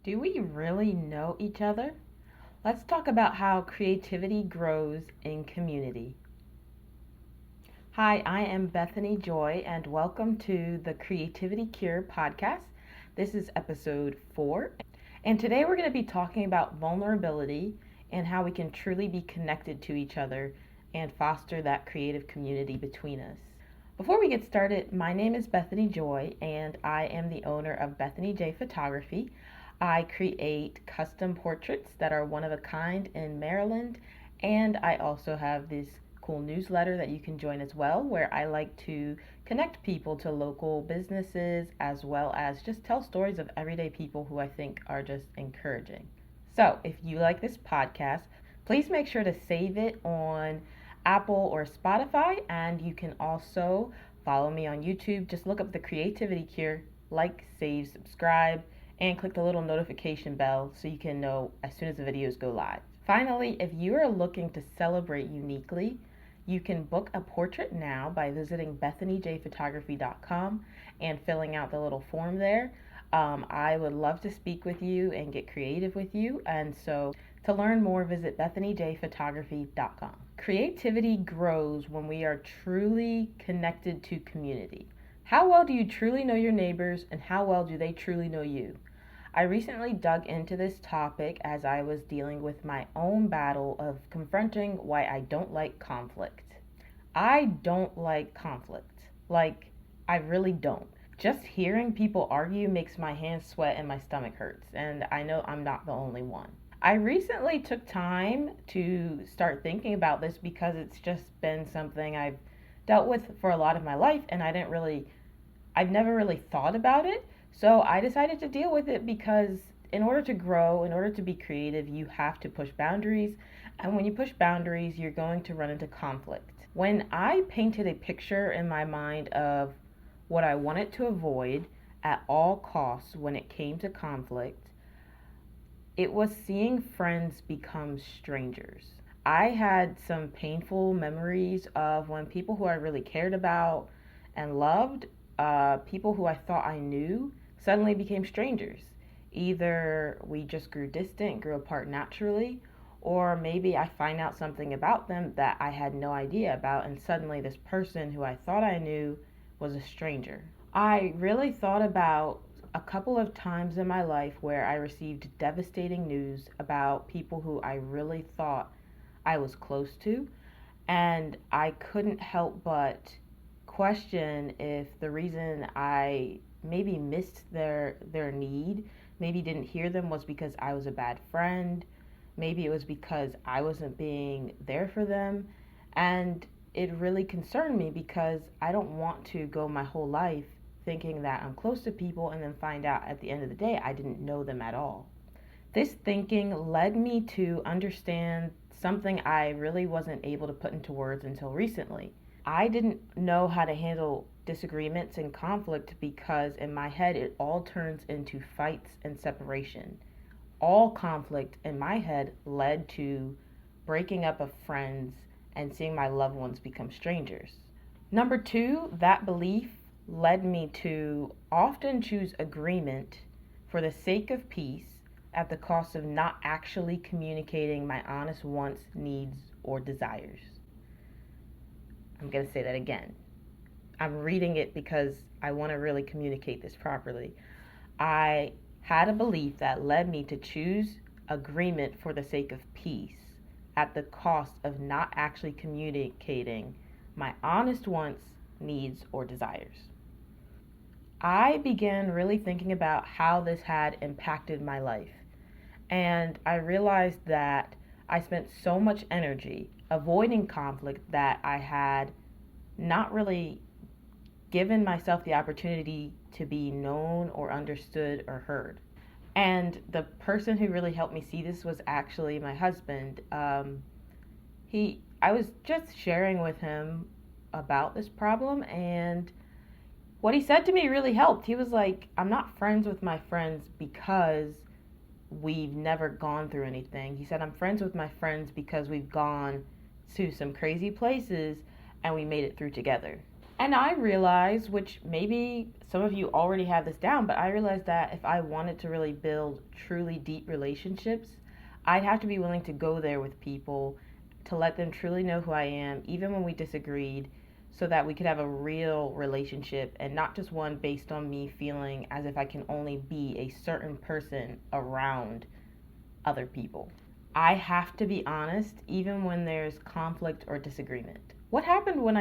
Do we really know each other? Let's talk about how creativity grows in community. Hi, I am Bethany Joy, and welcome to the Creativity Cure podcast. This is episode 4, and today we're going to be talking about vulnerability and how we can truly be connected to each other and foster that creative community between us. Before we get started, my name is Bethany Joy, and I am the owner of Bethany J Photography. I create custom portraits that are one of a kind in Maryland, and I also have this cool newsletter that you can join as well, where I like to connect people to local businesses as well as just tell stories of everyday people who I think are just encouraging. So, if you like this podcast, please make sure to save it on Apple or Spotify, and you can also follow me on YouTube. Just look up the Creativity Cure, like, save, subscribe, and click the little notification bell so you can know as soon as the videos go live. Finally, if you are looking to celebrate uniquely, you can book a portrait now by visiting BethanyJphotography.com and filling out the little form there. I would love to speak with you and get creative with you, and so to learn more, visit BethanyJphotography.com. Creativity grows when we are truly connected to community. How well do you truly know your neighbors, and how well do they truly know you? I recently dug into this topic as I was dealing with my own battle of confronting why I don't like conflict. I don't like conflict. I really don't. Just hearing people argue makes my hands sweat and my stomach hurts, and I know I'm not the only one. I recently took time to start thinking about this because it's just been something I've dealt with for a lot of my life, and I've never really thought about it. So I decided to deal with it because in order to grow, in order to be creative, you have to push boundaries. And when you push boundaries, you're going to run into conflict. When I painted a picture in my mind of what I wanted to avoid at all costs when it came to conflict, it was seeing friends become strangers. I had some painful memories of when people who I really cared about and loved, people who I thought I knew, suddenly became strangers. Either we just grew distant, grew apart naturally, or maybe I find out something about them that I had no idea about, and suddenly this person who I thought I knew was a stranger. I really thought about a couple of times in my life where I received devastating news about people who I really thought I was close to, and I couldn't help but question if the reason I maybe missed their need, maybe didn't hear them, was because I was a bad friend. Maybe it was because I wasn't being there for them. And it really concerned me because I don't want to go my whole life thinking that I'm close to people and then find out at the end of the day I didn't know them at all. This thinking led me to understand something I really wasn't able to put into words until recently. I didn't know how to handle disagreements and conflict because in my head it all turns into fights and separation. All conflict in my head led to breaking up of friends and seeing my loved ones become strangers. Number 2, that belief led me to often choose agreement for the sake of peace at the cost of not actually communicating my honest wants, needs, or desires. I'm going to say that again. I'm reading it because I want to really communicate this properly. I had a belief that led me to choose agreement for the sake of peace at the cost of not actually communicating my honest wants, needs, or desires. I began really thinking about how this had impacted my life, and I realized that I spent so much energy avoiding conflict that I had not really given myself the opportunity to be known or understood or heard. And the person who really helped me see this was actually my husband. I was just sharing with him about this problem, and what he said to me really helped. He was like, I'm not friends with my friends because we've never gone through anything. He said, I'm friends with my friends because we've gone to some crazy places and we made it through together. And I realized, which maybe some of you already have this down, but I realized that if I wanted to really build truly deep relationships, I'd have to be willing to go there with people to let them truly know who I am, even when we disagreed, so that we could have a real relationship and not just one based on me feeling as if I can only be a certain person around other people. I have to be honest, even when there's conflict or disagreement. What happened when I